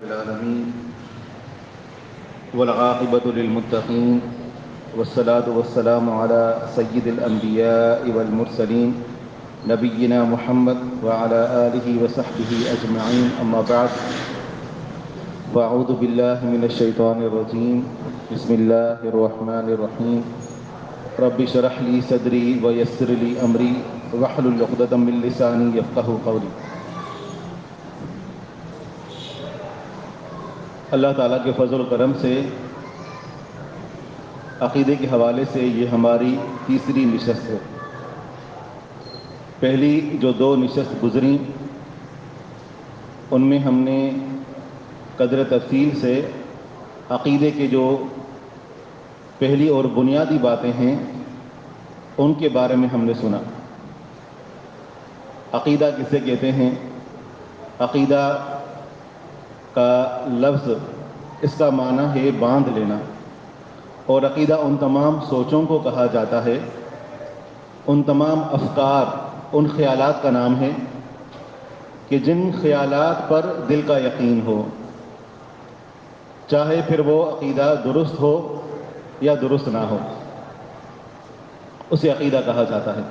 العالمين والعاقبة للمتقين والصلاة والسلام على سيد الأنبياء والمرسلين نبينا محمد وعلى آله وصحبه أجمعين أما بعد فأعوذ بالله من الشيطان الرجيم بسم الله الرحمن الرحيم رب اشرح لي صدري ويسر لي أمري واحلل عقدة من لساني يفقهوا قولي۔ اللہ تعالیٰ کے فضل و کرم سے عقیدے کے حوالے سے یہ ہماری تیسری نشست ہے۔ پہلی جو دو نشست گزریں ان میں ہم نے قدر تفصیل سے عقیدے کے جو پہلی اور بنیادی باتیں ہیں ان کے بارے میں ہم نے سنا۔ عقیدہ کسے کہتے ہیں؟ عقیدہ کا لفظ اس کا معنی ہے باندھ لینا، اور عقیدہ ان تمام سوچوں کو کہا جاتا ہے، ان تمام افکار، ان خیالات کا نام ہے کہ جن خیالات پر دل کا یقین ہو، چاہے پھر وہ عقیدہ درست ہو یا درست نہ ہو، اسے عقیدہ کہا جاتا ہے۔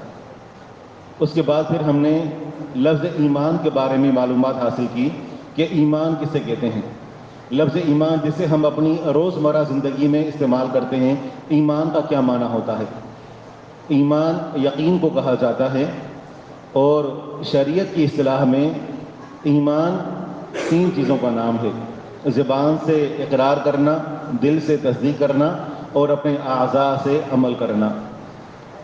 اس کے بعد پھر ہم نے لفظ ایمان کے بارے میں معلومات حاصل کی کہ ایمان کسے کہتے ہیں۔ لفظ ایمان جسے ہم اپنی روزمرہ زندگی میں استعمال کرتے ہیں، ایمان کا کیا معنی ہوتا ہے؟ ایمان یقین کو کہا جاتا ہے، اور شریعت کی اصطلاح میں ایمان تین چیزوں کا نام ہے: زبان سے اقرار کرنا، دل سے تصدیق کرنا، اور اپنے اعضاء سے عمل کرنا۔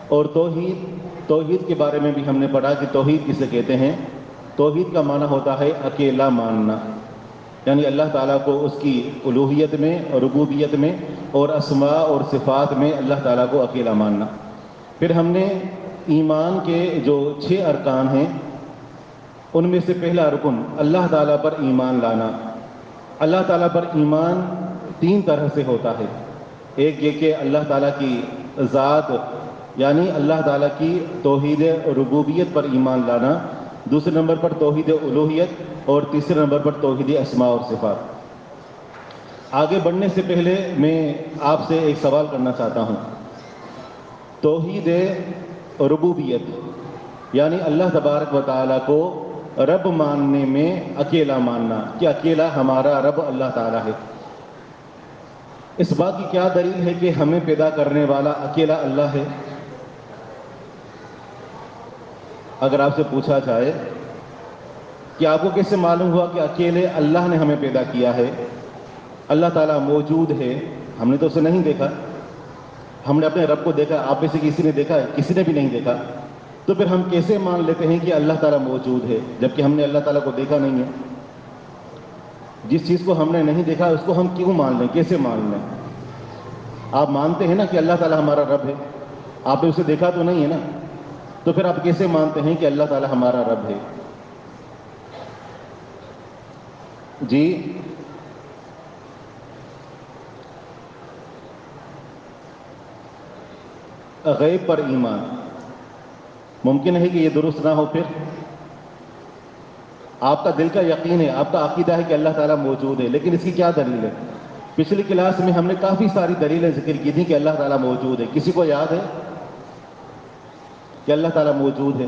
اور توحید کے بارے میں بھی ہم نے پڑھا کہ توحید کسے کہتے ہیں۔ توحید کا معنی ہوتا ہے اکیلا ماننا، یعنی اللہ تعالیٰ کو اس کی الوہیت میں، ربوبیت میں اور اسماء اور صفات میں اللہ تعالیٰ کو اکیلا ماننا۔ پھر ہم نے ایمان کے جو 6 ارکان ہیں ان میں سے پہلا رکن اللہ تعالیٰ پر ایمان لانا۔ اللہ تعالیٰ پر ایمان 3 طرح سے ہوتا ہے۔ ایک یہ کہ اللہ تعالیٰ کی ذات یعنی اللہ تعالیٰ کی توحید ربوبیت پر ایمان لانا، دوسرے نمبر پر توحید الوہیت، اور تیسرے نمبر پر توحید اسماء اور صفات۔ آگے بڑھنے سے پہلے میں آپ سے ایک سوال کرنا چاہتا ہوں۔ توحید ربوبیت یعنی اللہ تبارک و تعالیٰ کو رب ماننے میں اکیلا ماننا کہ اکیلا ہمارا رب اللہ تعالیٰ ہے، اس بات کی کیا دلیل ہے کہ ہمیں پیدا کرنے والا اکیلا اللہ ہے؟ اگر آپ سے پوچھا جائے کہ آپ کو کیسے معلوم ہوا کہ اکیلے اللہ نے ہمیں پیدا کیا ہے، اللہ تعالیٰ موجود ہے، ہم نے تو اسے نہیں دیکھا، ہم نے اپنے رب کو دیکھا، آپ میں سے کسی نے دیکھا ہے؟ کسی نے بھی نہیں دیکھا، تو پھر ہم کیسے مان لیتے ہیں کہ اللہ تعالیٰ موجود ہے جبکہ ہم نے اللہ تعالیٰ کو دیکھا نہیں ہے؟ جس چیز کو ہم نے نہیں دیکھا اس کو ہم کیوں مان لیں، کیسے مان لیں؟ آپ مانتے ہیں نا کہ اللہ تعالیٰ ہمارا رب ہے، آپ نے اسے دیکھا تو نہیں ہے نا، تو پھر آپ کیسے مانتے ہیں کہ اللہ تعالیٰ ہمارا رب ہے؟ جی غیب پر ایمان ممکن ہے کہ یہ درست نہ ہو؟ پھر آپ کا دل کا یقین ہے، آپ کا عقیدہ ہے کہ اللہ تعالیٰ موجود ہے، لیکن اس کی کیا دلیل ہے؟ پچھلی کلاس میں ہم نے کافی ساری دلیلیں ذکر کی تھیں کہ اللہ تعالیٰ موجود ہے۔ کسی کو یاد ہے کہ اللہ تعالیٰ موجود ہے؟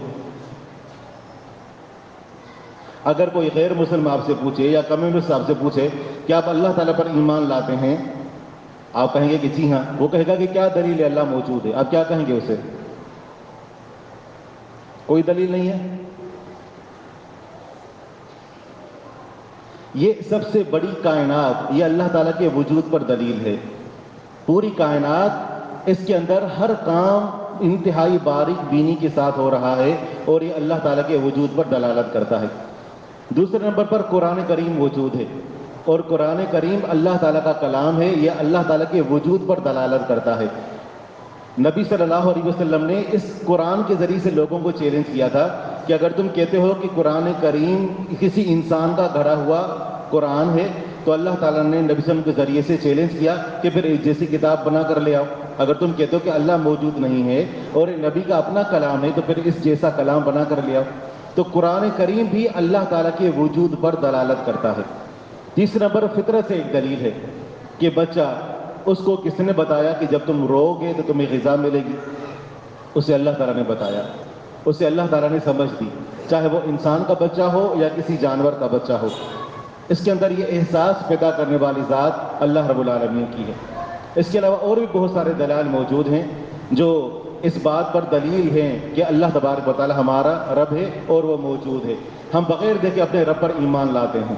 اگر کوئی غیر مسلم آپ سے پوچھے یا کمیونسٹ آپ سے پوچھے کہ آپ اللہ تعالیٰ پر ایمان لاتے ہیں، آپ کہیں گے کہ جی ہاں، وہ کہے گا کہ کیا دلیل ہے اللہ موجود ہے؟ آپ کیا کہیں گے اسے؟ کوئی دلیل نہیں ہے۔ یہ سب سے بڑی کائنات، یہ اللہ تعالیٰ کے وجود پر دلیل ہے۔ پوری کائنات، اس کے اندر ہر کام انتہائی باریک بینی کے ساتھ ہو رہا ہے، اور یہ اللہ تعالیٰ کے وجود پر دلالت کرتا ہے۔ دوسرے نمبر پر قرآن کریم موجود ہے، اور قرآن کریم اللہ تعالیٰ کا کلام ہے، یہ اللہ تعالیٰ کے وجود پر دلالت کرتا ہے۔ نبی صلی اللہ علیہ وسلم نے اس قرآن کے ذریعے سے لوگوں کو چیلنج کیا تھا کہ اگر تم کہتے ہو کہ قرآن کریم کسی انسان کا گھڑا ہوا قرآن ہے، تو اللہ تعالیٰ نے نبی صلی اللہ علیہ وسلم کے ذریعے سے چیلنج کیا کہ پھر ایک جیسی کتاب بنا کر لے آؤ۔ اگر تم کہتے ہو کہ اللہ موجود نہیں ہے اور نبی کا اپنا کلام ہے، تو پھر اس جیسا کلام بنا کر لے آؤ۔ تو قرآن کریم بھی اللہ تعالیٰ کے وجود پر دلالت کرتا ہے۔ تیسرا نمبر فطرت سے ایک دلیل ہے کہ بچہ، اس کو کس نے بتایا کہ جب تم رو گے تو تمہیں غذا ملے گی؟ اسے اللہ تعالیٰ نے بتایا، اسے اللہ تعالیٰ نے سمجھ دی، چاہے وہ انسان کا بچہ ہو یا کسی جانور کا بچہ ہو۔ اس کے اندر یہ احساس پیدا کرنے والی ذات اللہ رب العالمین کی ہے۔ اس کے علاوہ اور بھی بہت سارے دلائل موجود ہیں جو اس بات پر دلیل ہیں کہ اللہ تبارک و تعالی ہمارا رب ہے اور وہ موجود ہے۔ ہم بغیر دیکھے اپنے رب پر ایمان لاتے ہیں۔